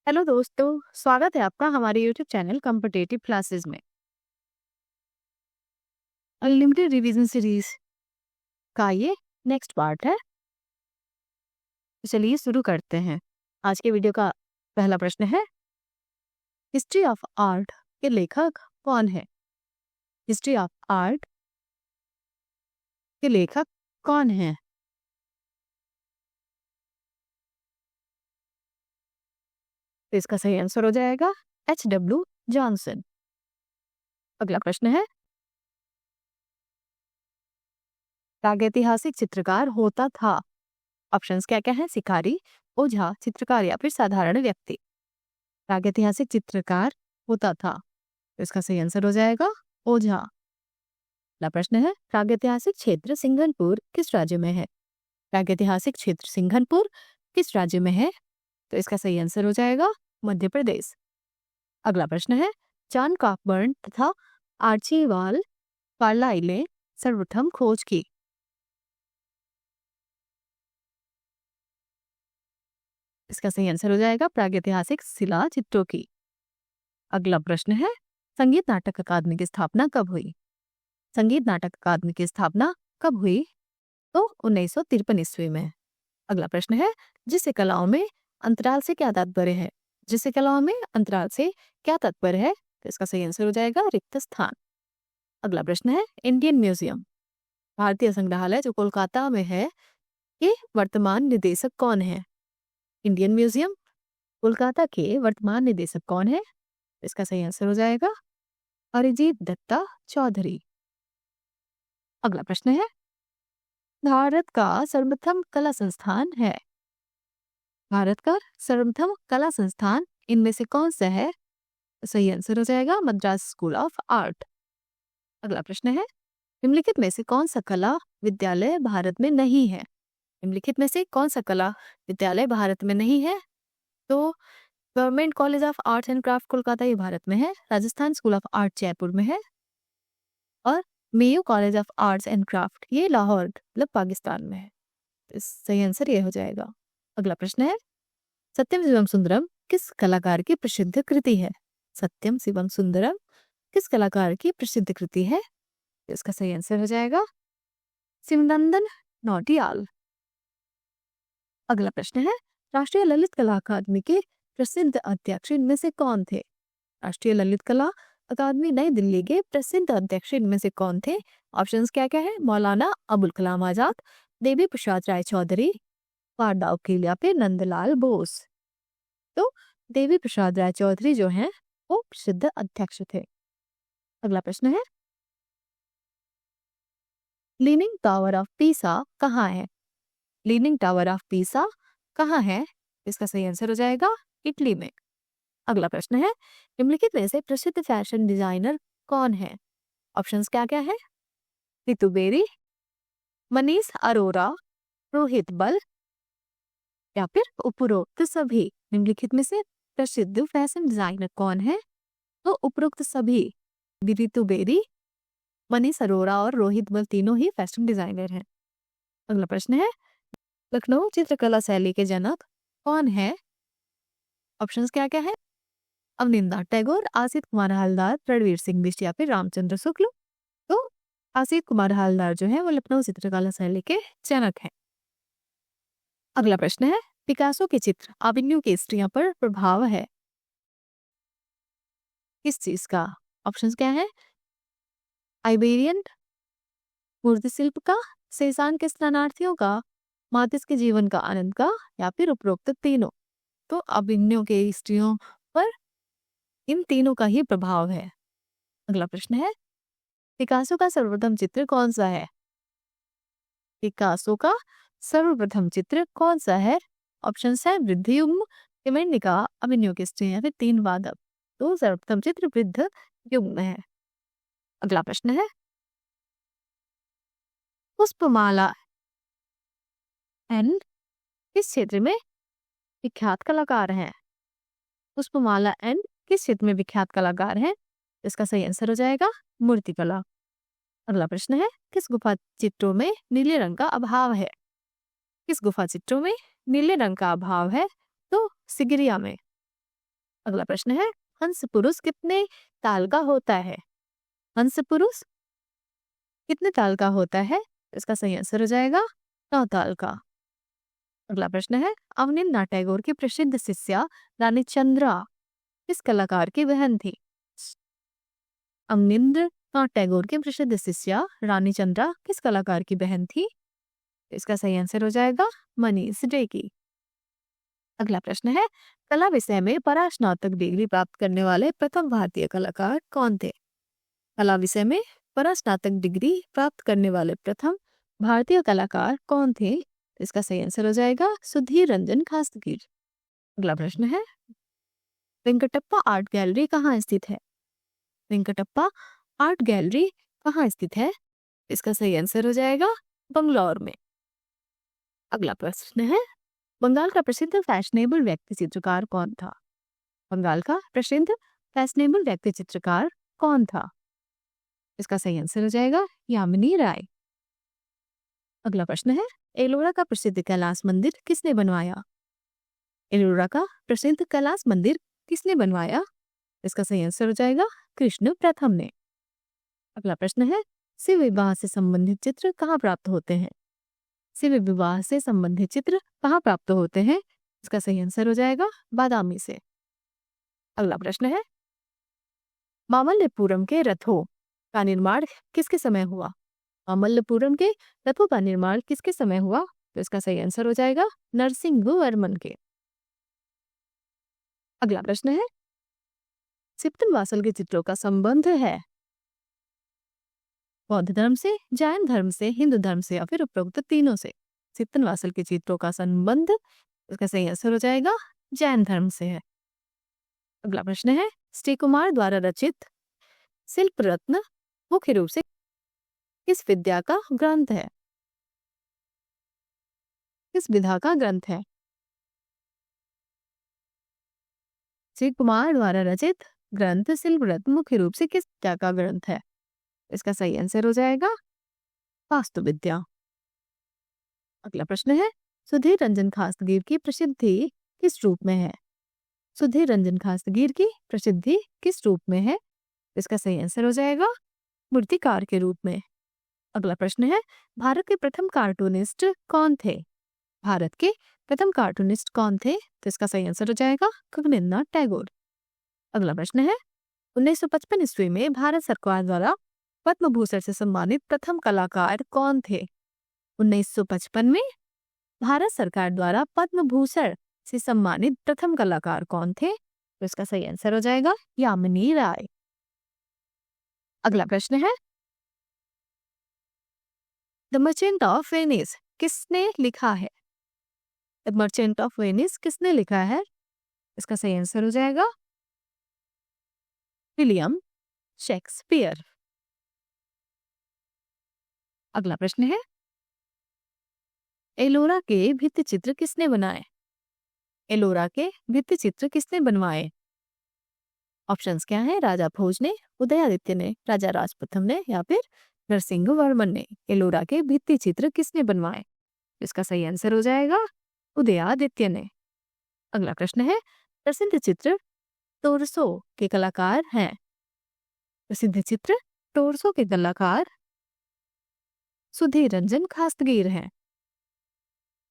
Hello दोस्तों, स्वागत है आपका हमारे यूट्यूब चैनल कॉम्पिटिटिव क्लासेस में। अनलिमिटेड रिवीजन सीरीज का ये नेक्स्ट पार्ट है। तो चलिए शुरू करते हैं। आज के वीडियो का पहला प्रश्न है, हिस्ट्री ऑफ आर्ट के लेखक कौन है? हिस्ट्री ऑफ आर्ट के लेखक कौन है? तो इसका सही आंसर हो जाएगा H.W. जॉनसन। अगला प्रश्न है, प्रागैतिहासिक चित्रकार होता था। ऑप्शंस क्या क्या है? शिकारी, ओझा, चित्रकार या फिर साधारण व्यक्ति। प्रागैतिहासिक चित्रकार होता था, तो इसका सही आंसर हो जाएगा ओझा। अगला प्रश्न है, प्रागैतिहासिक क्षेत्र सिंघनपुर किस राज्य में है? प्रागैतिहासिक क्षेत्र सिंघनपुर किस राज्य में है? तो इसका सही आंसर हो जाएगा मध्य प्रदेश। अगला प्रश्न है, जॉन कॉकबर्न तथा आर्चीबाल्ड कार्लाइल ने सर्वप्रथम खोज की। इसका सही आंसर हो जाएगा प्रागैतिहासिक शिला चित्रों की। अगला प्रश्न है, संगीत नाटक अकादमी की स्थापना कब हुई? संगीत नाटक अकादमी की स्थापना कब हुई? तो 1953 ईस्वी में। अगला प्रश्न है, जिससे कलाओं में अंतराल से क्या तात्पर्य है? जिससे कलाओं में अंतराल से क्या तात्पर्य है? तो इसका सही आंसर हो जाएगा रिक्त स्थान। अगला प्रश्न है, इंडियन म्यूजियम भारतीय संग्रहालय जो कोलकाता में है, ये वर्तमान निदेशक कौन है? इंडियन म्यूजियम कोलकाता के वर्तमान निदेशक कौन है? इसका सही आंसर हो जाएगा अरिजीत दत्ता चौधरी। अगला प्रश्न है, भारत का सर्वप्रथम कला संस्थान है। भारत का सर्वप्रथम कला संस्थान इनमें से कौन सा है? सही आंसर हो जाएगा मद्रास स्कूल ऑफ आर्ट। अगला प्रश्न है, निम्नलिखित में से कौन सा कला विद्यालय भारत में नहीं है? निम्नलिखित में से कौन सा कला विद्यालय भारत में नहीं है? तो government college of arts and craft Kolkata ये भारत में है, Rajasthan school of art Jaipur में है, और Mayo college of arts and craft ये लाहौर मतलब पाकिस्तान में है। सही आंसर ये हो जाएगा। अगला प्रश्न है, सत्यम शिवम सुंदरम किस कलाकार की प्रसिद्ध कृति है? सत्यम शिवम सुंदरम किस कलाकार की प्रसिद्ध कृति है? इसका सही आंसर हो जाएगा शिवनंदन नौटियाल। अगला प्रश्न है, राष्ट्रीय ललित कला अकादमी के प्रसिद्ध अध्यक्ष इनमें से कौन थे? राष्ट्रीय ललित कला अकादमी नई दिल्ली के प्रसिद्ध अध्यक्ष इनमें से कौन थे? ऑप्शंस क्या क्या है? मौलाना अबुल कलाम आजाद, देवी प्रसाद राय चौधरी, वारदाव किल या फिर नंदलाल बोस। तो देवी प्रसाद राय चौधरी जो हैं वो प्रसिद्ध अध्यक्ष थे। अगला प्रश्न है, लीनिंग टावर ऑफ पीसा कहाँ है? लीनिंग टावर ऑफ पीसा कहाँ है? इसका सही आंसर हो जाएगा इटली में। अगला प्रश्न है, निम्नलिखित में से प्रसिद्ध फैशन डिजाइनर कौन है? ऑप्शंस क्या क्या है? रितु बेरी, मनीष अरोरा, रोहित बल या फिर उपरोक्त सभी। निम्नलिखित में से प्रसिद्ध फैशन डिजाइनर कौन है? तो उपरोक्त सभी, रितु बेरी, मनीष अरोरा और रोहित बल तीनों ही फैशन डिजाइनर हैं। अगला प्रश्न है, लखनऊ चित्रकला शैली के जनक कौन है? ऑप्शंस क्या क्या है? अवनिंदा टैगोर, आसित कुमार हालदार, रणवीर सिंह बिष्ट या फिर रामचंद्र शुक्ल। तो आसित कुमार हालदार जो है वो लखनऊ चित्रकला शैली के जनक हैं। अगला प्रश्न है, पिकासो के चित्र अभिन्यू की स्त्रियों पर प्रभाव है किस चीज का? ऑप्शंस क्या है? आइबेरियन मूर्ति शिल्प का, सेसान के स्नानार्थियों का, मातिस के जीवन का आनंद का या फिर उपरोक्त तीनों। तो अभिन्यों के स्त्रियों पर इन तीनों का ही प्रभाव है। अगला प्रश्न है, पिकासो का सर्वप्रथम चित्र कौन सा है? पिकासो का सर्वप्रथम चित्र कौन सा है? ऑप्शंस है वृद्ध युग्म, तिमंडिका, अभिनयों की स्त्रियां या फिर तीन वादक। तो सर्वप्रथम चित्र वृद्ध युग्म है। अगला प्रश्न है, पुष्पमाला एन किस क्षेत्र में विख्यात कलाकार हैं? पुष्पमाला एन किस क्षेत्र में विख्यात कलाकार हैं? इसका सही आंसर हो जाएगा मूर्तिकला। अगला प्रश्न है, किस गुफा चित्रों में नीले रंग का अभाव है? किस गुफा चित्रों में नीले रंग का अभाव है? तो सिगिरिया में। अगला प्रश्न है, हंस पुरुष कितने ताल का होता है? हंस पुरुष कितने ताल का होता है? इसका सही आंसर हो जाएगा 9 ताल का। अगला प्रश्न है, अवनींद्र टैगोर की प्रसिद्ध शिष्या रानी चंद्रा किस कलाकार की बहन थी? अवनींद्र टैगोर की प्रसिद्ध शिष्या रानी चंद्रा किस कलाकार की बहन थी? इसका सही आंसर हो जाएगा मनीष डे की। अगला प्रश्न है, कला विषय में परास्नातक डिग्री प्राप्त करने वाले प्रथम भारतीय कलाकार कौन थे? कला विषय में परास्नातक डिग्री प्राप्त करने वाले प्रथम भारतीय कलाकार कौन थे? इसका सही आंसर हो जाएगा सुधीर रंजन खासगीर। अगला प्रश्न है, वेंकटप्पा आर्ट गैलरी कहाँ स्थित है? वेंकटप्पा आर्ट गैलरी कहाँ स्थित है? इसका सही आंसर हो जाएगा बंगलौर में। अगला प्रश्न है, बंगाल का प्रसिद्ध फैशनेबल व्यक्ति चित्रकार कौन था? बंगाल का प्रसिद्ध फैशनेबल व्यक्ति चित्रकार कौन था? इसका सही आंसर हो जाएगा यामिनी राय। अगला प्रश्न है, एलोरा का प्रसिद्ध कैलाश मंदिर किसने बनवाया? एलोरा का प्रसिद्ध कैलाश मंदिर किसने बनवाया? इसका सही आंसर हो जाएगा कृष्ण प्रथम ने। अगला प्रश्न है, शिव विवाह से संबंधित चित्र कहाँ प्राप्त होते हैं? शिव विवाह से संबंधित चित्र कहाँ प्राप्त होते हैं? इसका सही आंसर हो जाएगा बादामी से। अगला प्रश्न है, मामल्लपुरम के रथों का निर्माण किसके समय हुआ? मामल्लपुरम के रथों का निर्माण किसके समय हुआ? तो इसका सही आंसर हो जाएगा नरसिंहवर्मन के। अगला प्रश्न है, सिप्तनवासल के चित्रों का संबंध है बौद्ध धर्म से, जैन धर्म से, हिंदू धर्म से या फिर उपरोक्त तीनों से? सिप्तनवासल के चित्रों का संबंध, इसका सही आंसर हो जाएगा जैन धर्म से है। अगला प्रश्न है, श्री कुमार द्वारा रचित शिल्प रत्न मुख्य रूप से किस विद्या का ग्रंथ है? किस विधा का ग्रंथ है? श्री कुमार द्वारा रचित ग्रंथ शिल्प रत्न मुख्य रूप से किस विद्या का ग्रंथ है? इसका सही आंसर हो जाएगा वास्तु विद्या। अगला प्रश्न है, सुधीर रंजन खासगीर की प्रसिद्धि किस रूप में है? सुधीर रंजन खासगीर की प्रसिद्धि किस रूप में है? इसका सही आंसर हो जाएगा मूर्तिकार के रूप में। अगला प्रश्न है, भारत के प्रथम कार्टूनिस्ट कौन थे? भारत के प्रथम कार्टूनिस्ट कौन थे? तो इसका सही आंसर हो जाएगा गगनेन्द्र टैगोर। अगला प्रश्न है, 1955 ईस्वी में भारत सरकार द्वारा पद्म भूषण से सम्मानित प्रथम कलाकार कौन थे? 1955 में भारत सरकार द्वारा पद्म भूषण से सम्मानित प्रथम कलाकार कौन थे? तो इसका सही आंसर हो जाएगा यामिनी राय। अगला प्रश्न है, द मर्चेंट ऑफ वेनिस किसने लिखा है? द मर्चेंट ऑफ वेनिस किसने लिखा है? इसका सही आंसर हो जाएगा विलियम शेक्सपियर। अगला प्रश्न है, एलोरा के भित्ति चित्र किसने बनाए? एलोरा के भित्ति चित्र किसने बनवाए? ऑप्शंस क्या है? राजा भोज ने, उदयादित्य ने, राजा राजप्रथम ने या फिर नरसिंहवर्मन ने। एलोरा के भित्ति चित्र किसने बनवाए? इसका सही आंसर हो जाएगा उदयादित्य ने। अगला प्रश्न है, प्रसिद्ध चित्र टोरसो के कलाकार हैं? प्रसिद्ध चित्र टोरसो के कलाकार सुधीर रंजन खासगीर हैं।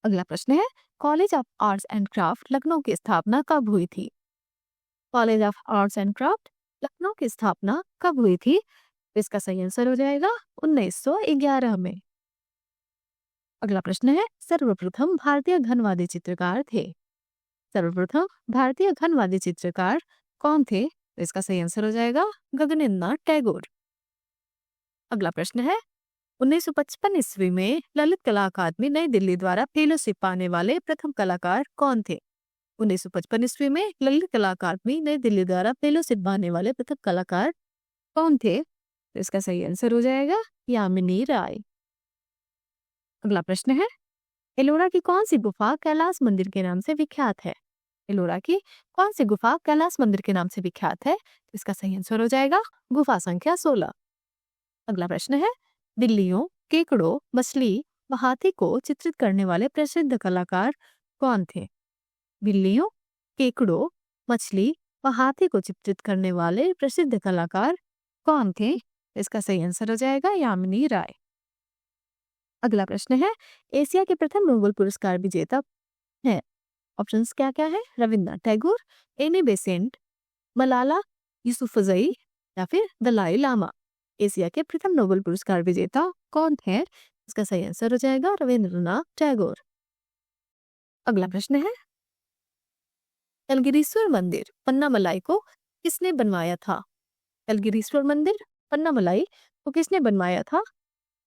अगला प्रश्न है, college of arts and craft Lucknow की स्थापना कब हुई थी? College of arts and craft Lucknow की स्थापना कब हुई थी? इसका सही आंसर हो जाएगा 1911 में। अगला प्रश्न है, सर्वप्रथम भारतीय घनवादी चित्रकार थे? सर्वप्रथम भारतीय घनवादी चित्रकार कौन थे? इसका सही आंसर हो जाएगा गगनेन्द्र टैगोर। अगला प्रश्न है, 1955 ईस्वी में ललित कला अकादमी नई दिल्ली द्वारा फेलोशिप पाने वाले प्रथम कलाकार कौन थे? 1955 ईस्वी में ललित कला अकादमी नई दिल्ली द्वारा फेलोशिप पाने वाले प्रथम कलाकार कौन थे? तो इसका सही आंसर हो जाएगा यामिनी राय। अगला प्रश्न है, एलोरा की कौन सी गुफा कैलाश मंदिर के नाम से विख्यात है? एलोरा की कौन सी गुफा कैलाश मंदिर के नाम से विख्यात है? इसका सही आंसर हो जाएगा गुफा संख्या 16। अगला प्रश्न है, बिल्लियों, केकड़ों, मछली व हाथी को चित्रित करने वाले प्रसिद्ध कलाकार कौन थे? बिल्लियों, केकड़ों, मछली व हाथी को चित्रित करने वाले प्रसिद्ध कलाकार कौन थे? इसका सही आंसर हो जाएगा यामिनी राय। अगला प्रश्न है, एशिया के प्रथम नोबेल पुरस्कार विजेता है। ऑप्शंस क्या क्या है? रविन्द्रनाथ टैगोर, एनी बेसेंट, मलाला यूसुफजई या फिर दलाई लामा। एशिया के प्रथम नोबेल पुरस्कार विजेता कौन है? इसका सही आंसर हो जाएगा रविंद्रनाथ टैगोर। अगला प्रश्न है, कलगिरीश्वर मंदिर पन्नामलाई को किसने बनवाया था? कलगिरीश्वर मंदिर पन्नामलाई को किसने बनवाया था?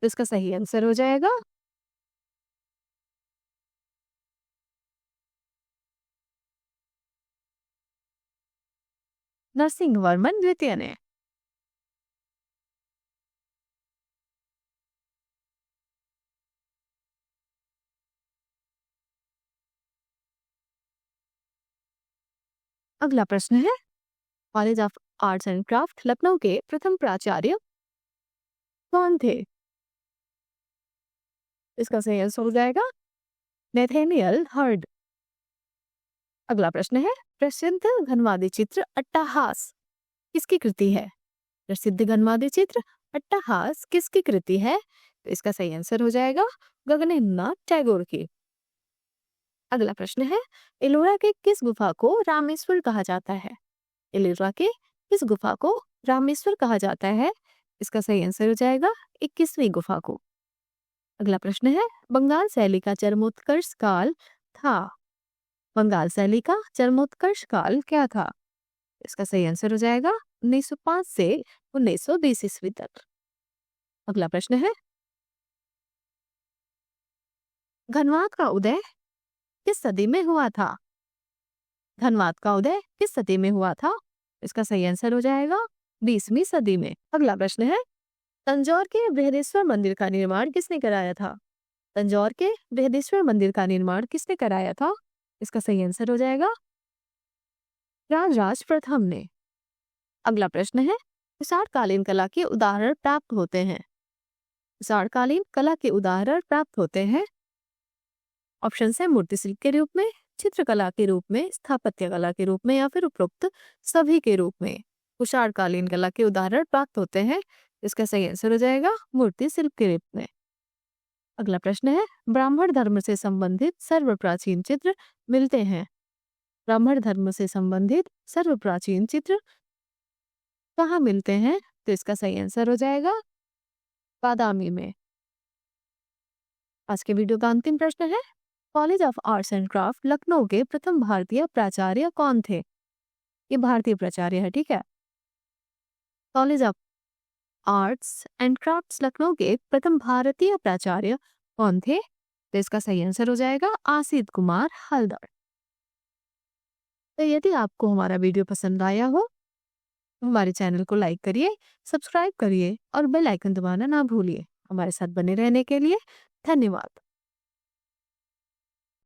तो इसका सही आंसर हो जाएगा नरसिंहवर्मन द्वितीय ने। अगला प्रश्न है, college of arts and craft Lucknow के प्रथम प्राचार्य कौन थे? इसका सही आंसर हो जाएगा नेथेनियल हर्ड। अगला प्रश्न है, प्रसिद्ध घनवादी चित्र अट्टहास किसकी कृति है? प्रसिद्ध घनवादी चित्र अट्टहास किसकी कृति है? तो इसका सही आंसर हो जाएगा गगनेन्द्रनाथ टैगोर की। अगला प्रश्न है, एलोरा के किस गुफा को रामेश्वर कहा जाता है? एलोरा के किस गुफा को रामेश्वर कहा जाता है? इसका सही आंसर हो जाएगा 21वीं गुफा को। अगला प्रश्न है, बंगाल शैली का चरमोत्कर्ष काल था। बंगाल शैली का चरमोत्कर्ष काल क्या था? इसका सही आंसर हो जाएगा 1905 से 1920 ईस्वी तक। अगला प्रश्न है, घनवाद का उदय किस सदी में हुआ था? घनवाद का उदय किस सदी में हुआ था? इसका सही आंसर हो जाएगा 20वीं सदी में। अगला प्रश्न है, तंजौर के बृहदेश्वर मंदिर का निर्माण किसने कराया था? तंजौर के बृहदेश्वर मंदिर का निर्माण किसने कराया था? इसका सही आंसर हो जाएगा राजराज प्रथम ने। अगला प्रश्न है, विशालकालीन कला के उदाहरण प्राप्त होते हैं। विशालकालीन कला के उदाहरण प्राप्त होते हैं। ऑप्शन है मूर्ति शिल्प के रूप में, चित्रकला के रूप में, स्थापत्य कला के रूप में या फिर उपरोक्त सभी के रूप में। विशालकालीन कला के उदाहरण प्राप्त होते हैं। इसका सही आंसर हो जाएगा मूर्ति शिल्प के रूप में। अगला प्रश्न है, ब्राह्मण धर्म से संबंधित सर्वप्राचीन चित्र मिलते हैं। ब्राह्मण धर्म से संबंधित सर्वप्राचीन चित्र कहाँ मिलते हैं? तो इसका सही आंसर हो जाएगा बादामी में। आज के वीडियो का अंतिम प्रश्न है, college of arts and craft Lucknow के प्रथम भारतीय प्राचार्य कौन थे? ये भारतीय प्राचार्य है, ठीक है। College of arts and crafts Lucknow के प्रथम भारतीय प्राचार्य कौन थे? तो इसका सही आंसर हो जाएगा आसित कुमार हल्दर। तो यदि आपको हमारा वीडियो पसंद आया हो तो हमारे चैनल को लाइक करिए, सब्सक्राइब करिए और बेल आइकन दबाना ना भूलिए। हमारे साथ बने रहने के लिए धन्यवाद।